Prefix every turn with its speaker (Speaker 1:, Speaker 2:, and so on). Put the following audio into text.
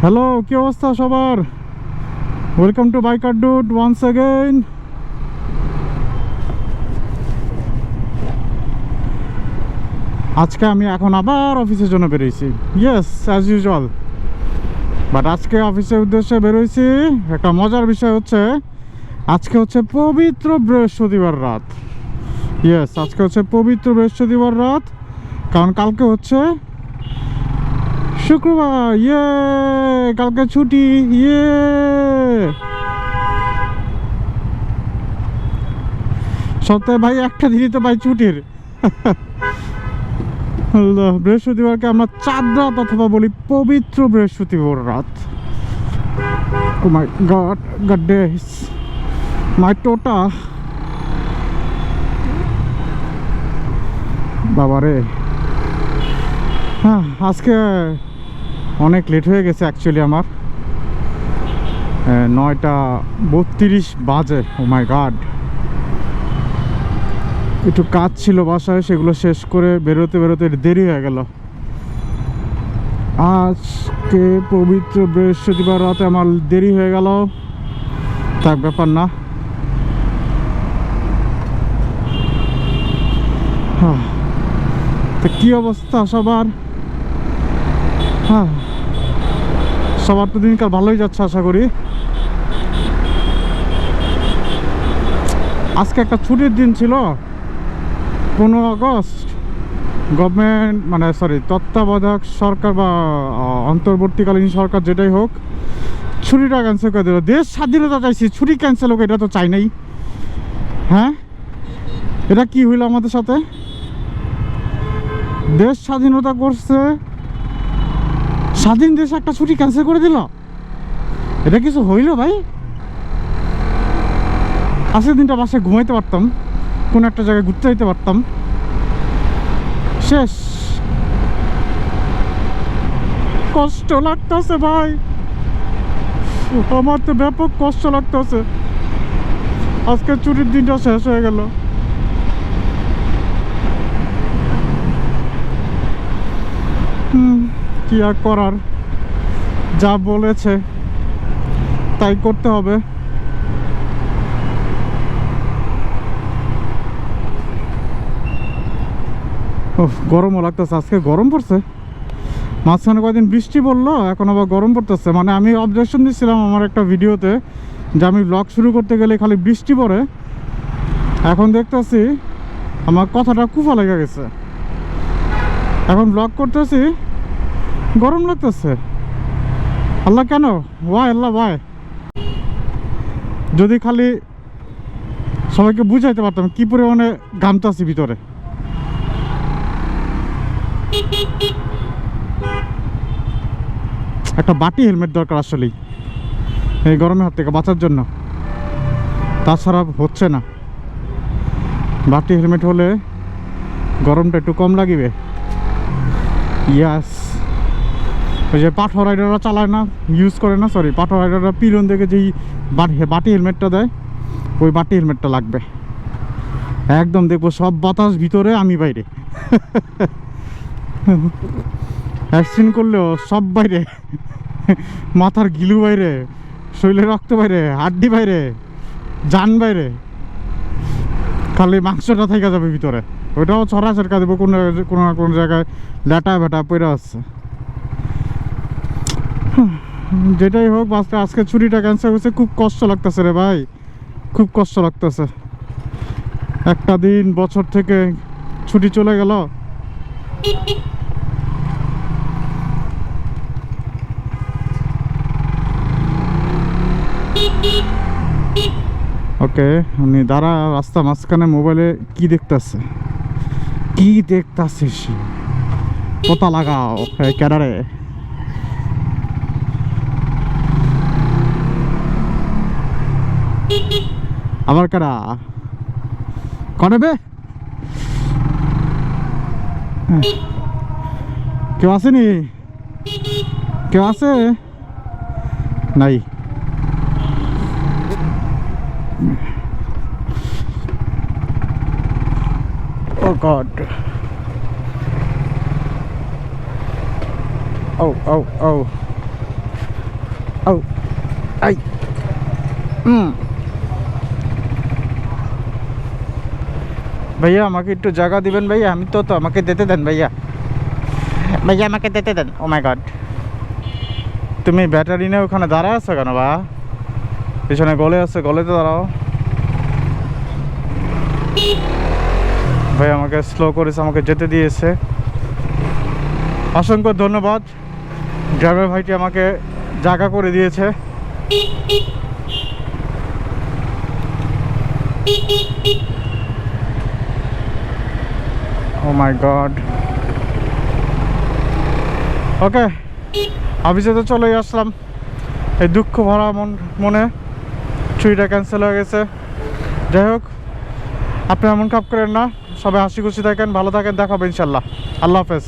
Speaker 1: Hello, কি অবস্থা সবার? Welcome to biker dude once again. আজকে আমি এখন আবার অফিসের জন্য বেরোইছি। Yes, as usual. বাট আজকে অফিসের উদ্দেশ্যে বেরোইছি। একটা মজার বিষয় হচ্ছে আজকে হচ্ছে পবিত্র বৃহস্পতিবার রাত। ইয়েস, আজকে হচ্ছে পবিত্র বৃহস্পতিবার রাত, কারণ কালকে হচ্ছে শুক্রবার। ইয়ে, কালকে ছুটি। ইয়ে, সপ্তাহে ভাই একটা দিনই তো ভাই ছুটির। বৃহস্পতিবারকে আমরা চাঁদ রাত অথবা বলি পবিত্র বৃহস্পতিবার রাত। ও মাই গড, গড ডেস, মাই টোটা, বাবারে। হ্যাঁ, আজকে অনেক লেট হয়ে গেছে অ্যাকচুয়ালি। আমার 9:32 বাজে। ও মাই গড, একটু কাজ ছিল বাসায়, সেগুলো শেষ করে বেরোতে বেরোতে দেরি হয়ে গেল। আজকে পবিত্র বৃহস্পতিবার রাতে আমার দেরি হয়ে গেল, তার ব্যাপার না। তো কি অবস্থা সবার? হ্যাঁ, সবার তো দিনকাল ভালোই যাচ্ছে আশা করি। আজকে একটা ছুটির দিন ছিল, 15 আগস্ট। গভর্নমেন্ট মানে তত্ত্বাবধায়ক সরকার বা অন্তর্বর্তীকালীন সরকার যেটাই হোক, ছুটিটা ক্যান্সেল করে দিল। দেশ স্বাধীনতা চাইছি, ছুটি ক্যান্সেল হোক এটা তো চাই নাই। হ্যাঁ, এটা কি হইল আমাদের সাথে? দেশ স্বাধীনতা করছে, স্বাধীন দেশ একটা ছুটি ক্যান্সেল করে দিল। এটা কিছু হইল ভাই? আজকের দিনটা বাসায় ঘুমাইতে পারতাম, কোনো একটা জায়গায় ঘুরতে যেতে পারতাম। শেষ। কষ্ট লাগতেছে ভাই, আমার তো ব্যাপক কষ্ট লাগতেছে। আজকে ছুটির দিনটা শেষ হয়ে গেল। কি আর করার, যা বলেছে তাই করতে হবে। গরমও লাগতেছে, আজকে গরম পড়ছে। মাঝখানে কয়েকদিন বৃষ্টি পড়লো, এখন আবার গরম পড়তেছে। মানে আমি অবজেকশন দিচ্ছিলাম আমার একটা ভিডিওতে যে আমি ব্লগ শুরু করতে গেলে খালি বৃষ্টি পড়ে। এখন দেখতেছি আমার কথাটা কুফা লেগে গেছে। এখন ব্লগ করতেছি, গরম লাগতেছে। আল্লাহ কেন? ওয়াই আল্লাহ ওয়াই? যদি খালি সবাইকে বুঝাইতে পারতাম কি পরিমাণে ঘামতাছি ভিতরে। একটা বাটি হেলমেট দরকার আসলেই এই গরমের হাত থেকে বাঁচার জন্য, তাছাড়া হচ্ছে না। বাটি হেলমেট হলে গরমটা একটু কম লাগিবে। ইয়াস, ওই যে পাঠর রাইডাররা চালায় না, ইউজ করে না, পাঠর রাইডাররা পিলন দেখে যেই বাটি হেলমেটটা দেয়, ওই বাটি হেলমেটটা লাগবে। একদম দেখবো সব বাতাস ভিতরে, আমি বাইরে। অ্যাক্সিডেন্ট করলেও সব বাইরে, মাথার গিলু বাইরে, শরীরের রক্ত বাইরে, হাড্ডি বাইরে, জান বাইরে, খালি মাংসটা থেকে যাবে ভিতরে। ওইটাও ছড়া ছড়কা দেবো কোনো কোনো না কোনো জায়গায়, ল্যাটা ভেটা পড়ে আসছে। যেটাই হোক, আজকে ছুটিটা ক্যান্সেল হয়েছে। খুব কষ্ট লাগতেছে রে ভাই, খুব কষ্ট লাগতেছে। একটা দিন বছর থেকে ছুটি চলে গেল। ওকে, উনি দাঁড়া, রাস্তা মাঝখানে মোবাইলে কি দেখতেছে, কি দেখতেছে সে? পতা লাগাও ক্যাডারে। আবার কারা কনেবে? কেউ আসেনি? কেউ আছে? নাই। Oh God. Oh, oh, oh. ও আই भैया আমাকে একটু জায়গা দিবেন ভাইয়া আমি তো আমাকে দিতে দেন ভাইয়া ভাইয়া আমাকে দিতে দেন ও মাই গড তুমি ব্যাটারি নিয়ে ওখানে দাঁড়ায় আছো কেন বা পিছনে গলে আছে গলেতে দাঁড়াও ভাই আমাকে স্লো করেছে আমাকে যেতে দিয়েছে অসংখ্য ধন্যবাদ ড্রাইভার ভাইটি আমাকে জায়গা করে দিয়েছে ও মাই গড ওকে অফিসে তো চলেই আসলাম এই দুঃখ ভরা মনে ছুটিটা ক্যান্সেল হয়ে গেছে যাই হোক আপনি এমন কাপ করেন না সবাই হাসি খুশি থাকেন ভালো থাকেন দেখাবো ইনশাল্লাহ আল্লাহ হাফেজ